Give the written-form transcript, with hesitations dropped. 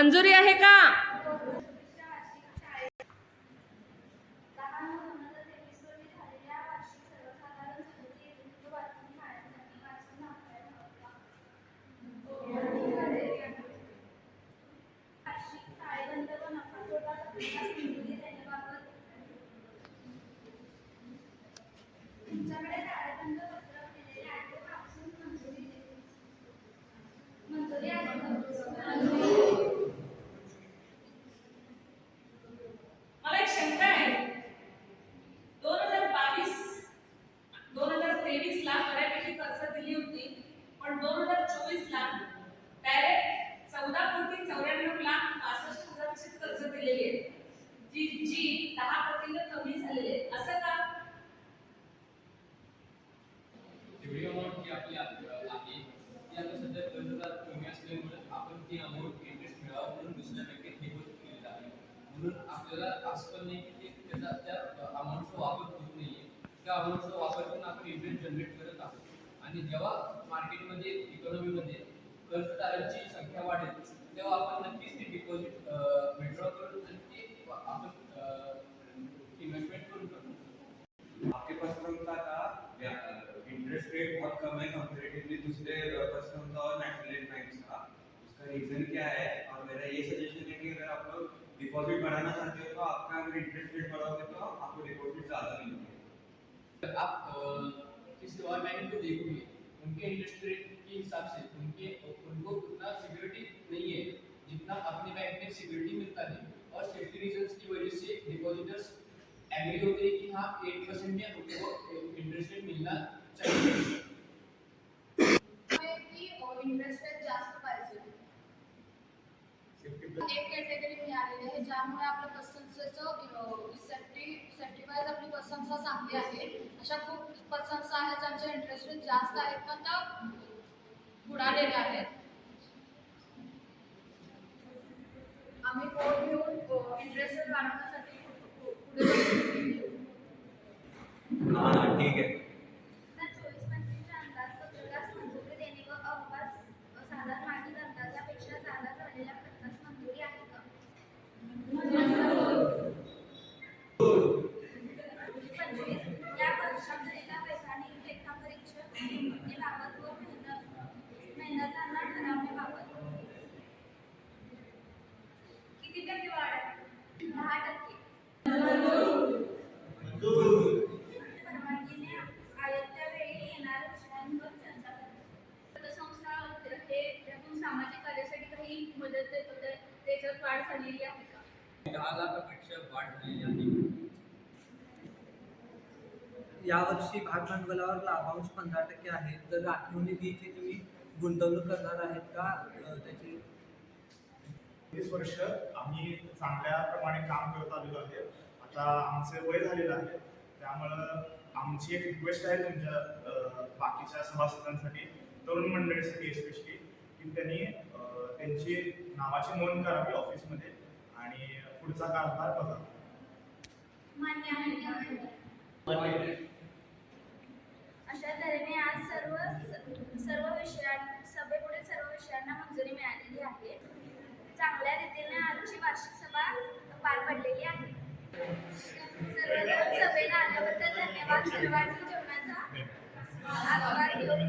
मंजुरी आहे का? मला एक शंका आहे. 2022-2023 ला बऱ्यापैकी कर्ज दिली होती, पण 2024 ला डायरेक्ट 14,94,62,65,000 कर्ज दिलेली आहे, जी 10% कमी झालेली आहे. असं का? जेवढी अमाऊंट जी आपली आहे ती आता सध्या कर्जदार कमी असल्यामुळे आपण ती अमाऊंट इंटरेस्ट मिळावा म्हणून दुसऱ्या बँकेत डिपॉझिट केलेलं आहे. म्हणून आपल्याला असं पण नाही की त्या अमाऊंटचा वापर होत नाहीये. त्या अमाऊंटचा वापर करून आपण इंटरेस्ट जनरेट करत आहोत. आणि जेव्हा मार्केटमध्ये इकॉनॉमीमध्ये कर्जदारांची संख्या वाढेल तेव्हा आपण नक्कीच ती डिपॉझिट विड्रॉ करून ते आपण इन्वेस्टमेंट करू शकतो. आपके पास का था इंटरेस्ट रेट बहुत कम है कंपैरेटिवली दूसरे पर्सनल का और नेशनल बैंक्स का। उसका रीजन क्या है? और मेरा ये सजेशन है कि अगर आप लोग डिपॉजिट बढ़ाना चाहते हो तो आपका अगर इंटरेस्ट रेट बढ़ाओगे तो आपको डिपॉजिट ज़्यादा मिलेंगे। आप किसी और बैंक को देखोगे उनके इंटरेस्ट रेट के हिसाब से उनको उतना सिक्योरिटी नहीं है जितना अपने बैंक में सिक्योरिटी मिलता है, और सेफ्टी रीजंस की वजह से डिपॉजिटर्स एग्री होते हैं कि हाँ 8% या उनको इंटरेस्ट रेट मिलना चाहिए। इंटरेस्ट रेट जास्त पाहिजे. एक कॅटेगरी मिळालेली आहे ज्यामुळे आपल्या पसंतीचं सेफ्टी वाईज आपली पसंती चांगली आहे. अशा खूप पसंती आहेत ज्यांचे इंटरेस्ट रेट जास्त आहेत पण त्या बुडालेल्या आहेत. आम्ही कोड घेऊन इंटरेस्ट रेट वाढवण्यासाठी पुढे हाँ ठीक है। किती टक्के वाढ आहे? 10%. परवानगीने आयत्या वेळी येणाऱ्या विषयांवर चर्चा करते. संस्था हे त्यातून सामाजिक कार्यासाठी काही मदत देत होते, त्याच्यात वाढ झालेली आहे का? 10 लाखापेक्षा वाढ झालेली आहे. यावर्षी भाग भांडवलावर लाभांश 15% आहे. जर राखीव निधीची तुम्ही गुंतवणूक करणार आहेत का? त्याची 20 वर्ष आम्ही चांगल्या प्रमाणे काम करत आलेलो आहे. आता आमचे वय झालेलं आहे, त्यामुळं आमची एक रिक्वेस्ट आहे तुमच्या बाकीच्या सभासदांसाठी, तरुण मंडळीसाठी स्पेशली, की त्यांनी त्यांची नावाची नोंद करावी ऑफिसमध्ये आणि पुढचा कारभार बघा. मान्य आहे. अशा तऱ्हेने आज सभेपुढे सर्व विषयांना मंजुरी मिळालेली आहे. चांगल्या रीतीने आजची वार्षिक सभा पार पडलेली आहे. सर्वजण सभेला आल्याबद्दल धन्यवाद. सर्वांनी जेवणाचा आस्वाद घेऊन